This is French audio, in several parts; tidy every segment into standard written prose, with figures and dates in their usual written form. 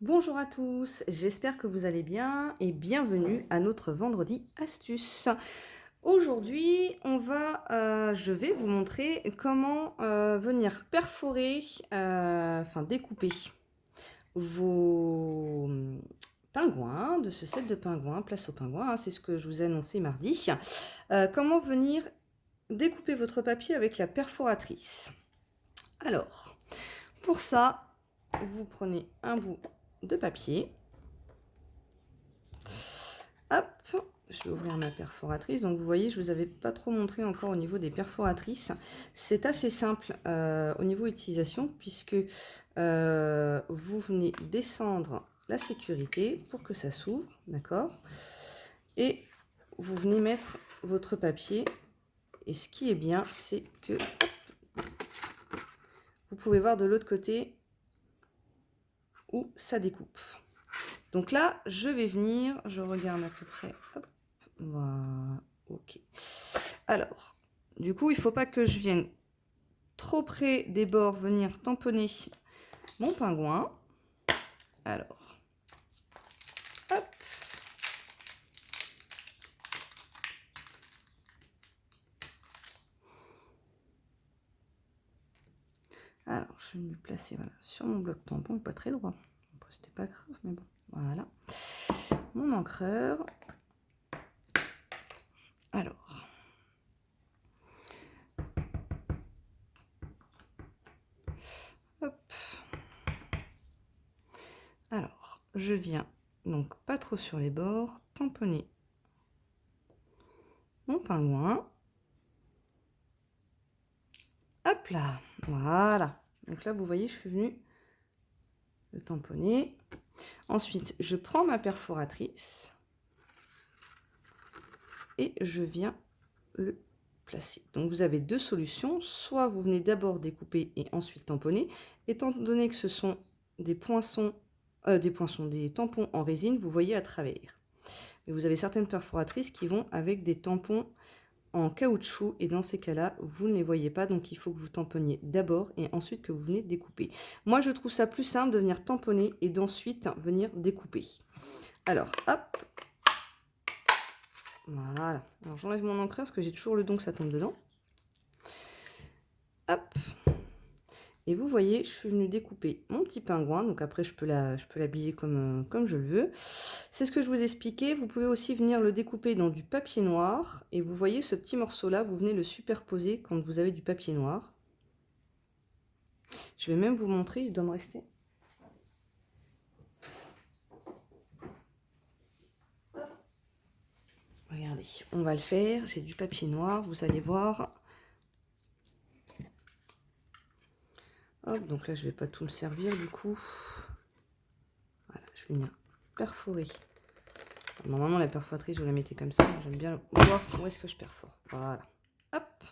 Bonjour à tous, j'espère que vous allez bien et bienvenue à notre vendredi astuce. Aujourd'hui, je vais vous montrer comment venir perforer, enfin découper vos pingouins de ce set de pingouins, place aux pingouins, hein, c'est ce que je vous ai annoncé mardi. Comment venir découper votre papier avec la perforatrice. Alors, pour ça, vous prenez un bout de papier. Hop, je vais ouvrir ma perforatrice. Donc vous voyez, je vous avais pas trop montré encore au niveau des perforatrices. C'est assez simple au niveau utilisation puisque vous venez descendre la sécurité pour que ça s'ouvre, d'accord? Et vous venez mettre votre papier. Et ce qui est bien, c'est que vous pouvez voir de l'autre côté où ça découpe. Donc là, je vais venir, je regarde à peu près. Hop, voilà, ok. Alors, du coup, il ne faut pas que je vienne trop près des bords, venir tamponner mon pingouin. Alors, hop. Alors, je vais me placer voilà, sur mon bloc tampon, pas très droit. Bon, c'était pas grave, mais bon, voilà. Mon encreur. Alors, hop. Alors, je viens donc pas trop sur les bords, tamponner mon pingouin. Hop là, voilà. Donc là, vous voyez, je suis venue le tamponner. Ensuite, je prends ma perforatrice et je viens le placer. Donc vous avez deux solutions. Soit vous venez d'abord découper et ensuite tamponner. Étant donné que ce sont des des tampons en résine, vous voyez à travers. Mais vous avez certaines perforatrices qui vont avec des tampons en caoutchouc et dans ces cas-là, vous ne les voyez pas, donc il faut que vous tamponniez d'abord et ensuite que vous venez découper. Moi, je trouve ça plus simple de venir tamponner et d'ensuite venir découper. Alors, hop. Voilà. Alors, j'enlève mon encreur parce que j'ai toujours le don que ça tombe dedans. Hop. Et vous voyez, je suis venue découper mon petit pingouin. Donc après, je peux l'habiller comme je le veux. C'est ce que je vous expliquais. Vous pouvez aussi venir le découper dans du papier noir. Et vous voyez ce petit morceau-là, vous venez le superposer quand vous avez du papier noir. Je vais même vous montrer, il doit me rester. Regardez, on va le faire. J'ai du papier noir, vous allez voir. Hop, donc là, je ne vais pas tout me servir du coup. Voilà, je vais venir perforer. Normalement, la perforatrice, vous la mettez comme ça. J'aime bien voir où est-ce que je perfore. Voilà. Hop.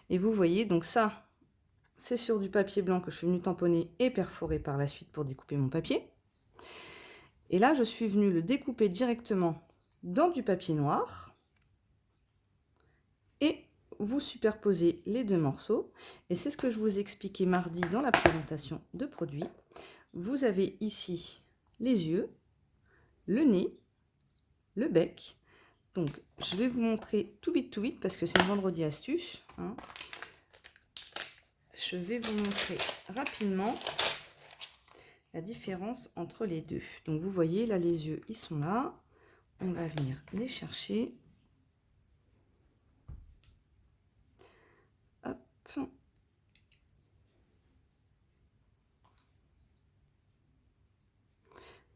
Et vous voyez, donc ça, c'est sur du papier blanc que je suis venue tamponner et perforer par la suite pour découper mon papier. Et là, je suis venue le découper directement dans du papier noir. Et vous superposez les deux morceaux. Et c'est ce que je vous expliquais mardi dans la présentation de produits. Vous avez ici les yeux, le nez, le bec. Donc, je vais vous montrer tout vite parce que c'est un vendredi astuce. Hein. Je vais vous montrer rapidement la différence entre les deux. Donc, vous voyez, là, les yeux, ils sont là. On va venir les chercher. Hop.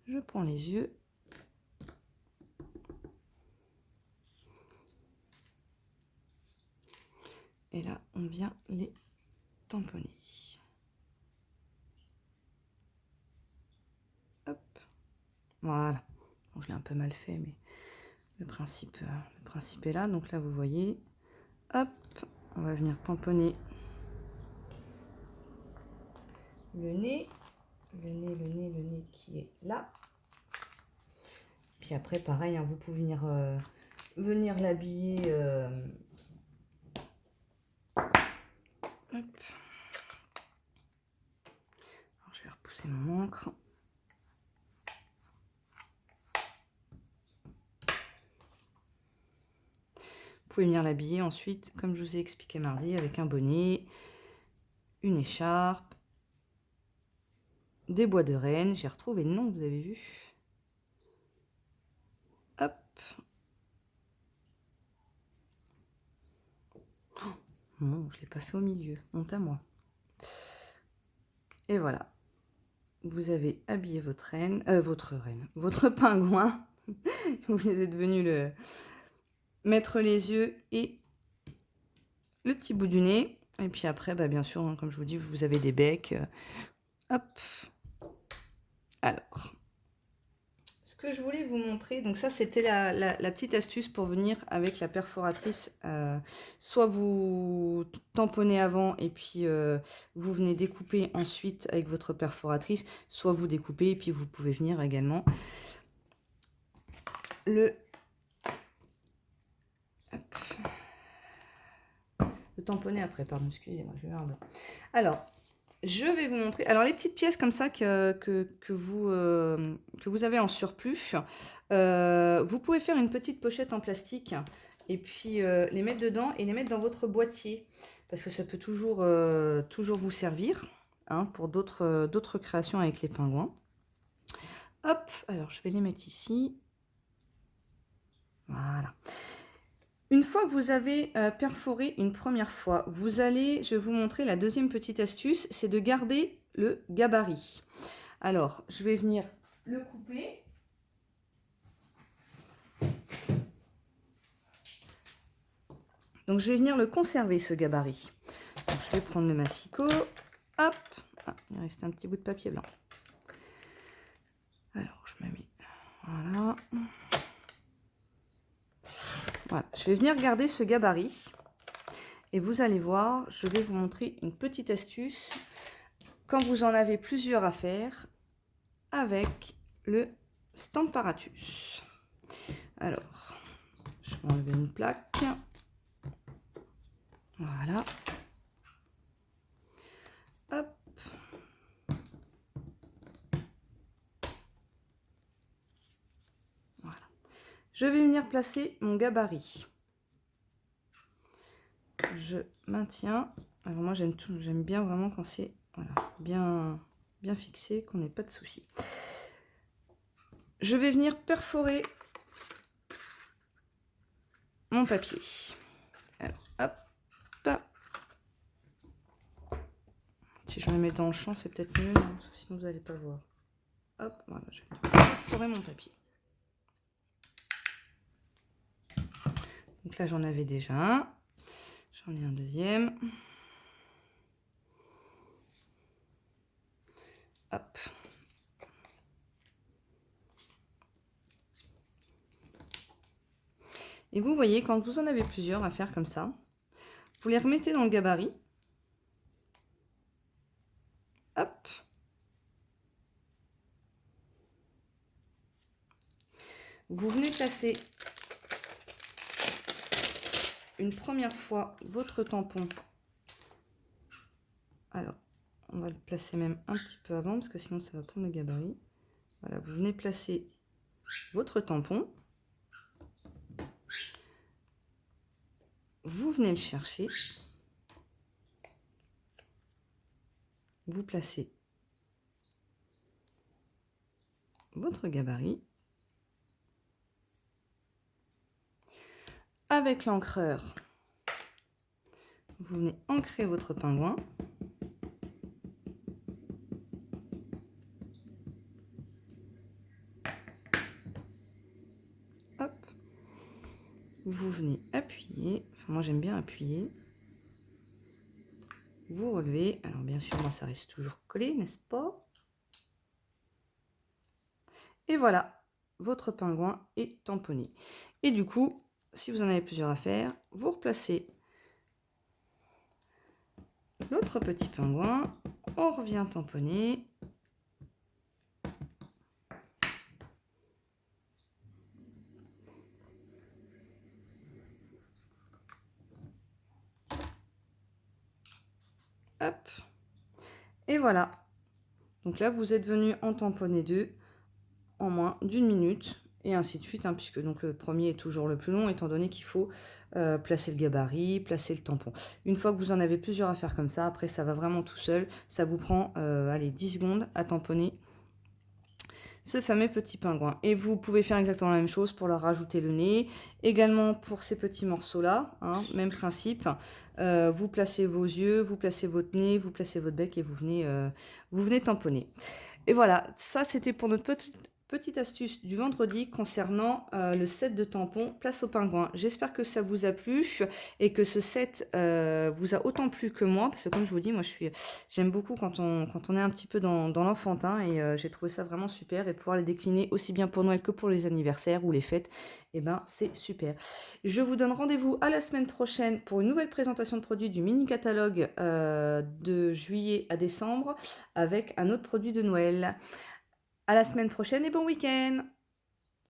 Je prends les yeux. Et là, on vient les tamponner. Hop. Voilà. Bon, je l'ai un peu mal fait, mais le principe est là. Donc là, vous voyez. Hop. On va venir tamponner le nez. Le nez qui est là. Puis après, pareil, hein, vous pouvez venir l'habiller. Hop. Alors, je vais repousser mon encre. Vous pouvez venir l'habiller ensuite, comme je vous ai expliqué mardi, avec un bonnet, une écharpe, des bois de Rennes. J'ai retrouvé le nom, vous avez vu. Hop. Oh, non, je ne l'ai pas fait au milieu. Honte à moi. Et voilà. Vous avez habillé votre votre pingouin. Vous êtes venu le mettre les yeux et le petit bout du nez. Et puis après, bah, bien sûr, hein, comme je vous dis, vous avez des becs. Hop. Alors, ce que je voulais vous montrer, donc ça, c'était la petite astuce pour venir avec la perforatrice. Soit vous tamponnez avant et puis vous venez découper ensuite avec votre perforatrice, soit vous découpez et puis vous pouvez venir également le tamponner après, pardon, excusez-moi, je vais voir. Alors, je vais vous montrer. Alors, les petites pièces comme ça que vous avez en surplus, vous pouvez faire une petite pochette en plastique et puis les mettre dedans et les mettre dans votre boîtier parce que ça peut toujours vous servir hein, pour d'autres créations avec les pingouins. Hop, alors je vais les mettre ici. Voilà. Une fois que vous avez perforé une première fois, je vais vous montrer la deuxième petite astuce, c'est de garder le gabarit. Alors, je vais venir le couper. Donc, je vais venir le conserver, ce gabarit. Donc, je vais prendre le massicot. Hop, ah, il reste un petit bout de papier blanc. Alors, je me mets... Voilà. Voilà, je vais venir garder ce gabarit. Et vous allez voir, je vais vous montrer une petite astuce quand vous en avez plusieurs à faire avec le Stamparatus. Alors, je vais enlever une plaque. Voilà. Hop. Voilà. Je vais venir placer mon gabarit. Je maintiens. Alors moi j'aime bien vraiment quand c'est voilà, bien fixé, qu'on n'ait pas de soucis. Je vais venir perforer mon papier. Alors hop. Si je me mets dans le champ, c'est peut-être mieux, hein, sinon vous n'allez pas voir. Hop, voilà, je vais perforer mon papier. Donc là, j'en avais déjà un. J'en ai un deuxième. Hop. Et vous voyez, quand vous en avez plusieurs à faire comme ça, vous les remettez dans le gabarit. Hop. Vous venez placer une première fois votre tampon. Alors, on va le placer même un petit peu avant, parce que sinon ça va prendre le gabarit. Voilà, vous venez placer votre tampon. Vous venez le chercher. Vous placez votre gabarit. Avec l'encreur, vous venez ancrer votre pingouin. Hop. Vous venez appuyer. Enfin, moi, j'aime bien appuyer. Vous relevez. Alors, bien sûr, moi, ça reste toujours collé, n'est-ce pas? Et voilà, votre pingouin est tamponné. Et du coup, si vous en avez plusieurs à faire, vous replacez l'autre petit pingouin. On revient tamponner. Hop. Et voilà. Donc là, vous êtes venu en tamponner 2 en moins d'1 minute. Et ainsi de suite, hein, puisque donc le premier est toujours le plus long, étant donné qu'il faut placer le gabarit, placer le tampon. Une fois que vous en avez plusieurs à faire comme ça, après ça va vraiment tout seul. Ça vous prend allez, 10 secondes à tamponner ce fameux petit pingouin. Et vous pouvez faire exactement la même chose pour leur rajouter le nez. Également pour ces petits morceaux-là, hein, même principe. Vous placez vos yeux, vous placez votre nez, vous placez votre bec et vous venez tamponner. Et voilà, ça c'était pour notre petite astuce du vendredi concernant le set de tampons Place au Pingouin. J'espère que ça vous a plu et que ce set vous a autant plu que moi, parce que comme je vous dis, moi j'aime beaucoup quand on est un petit peu dans l'enfantin et j'ai trouvé ça vraiment super et pouvoir les décliner aussi bien pour Noël que pour les anniversaires ou les fêtes, et ben c'est super. Je vous donne rendez-vous à la semaine prochaine pour une nouvelle présentation de produits du mini catalogue de juillet à décembre avec un autre produit de Noël. À la semaine prochaine et bon week-end!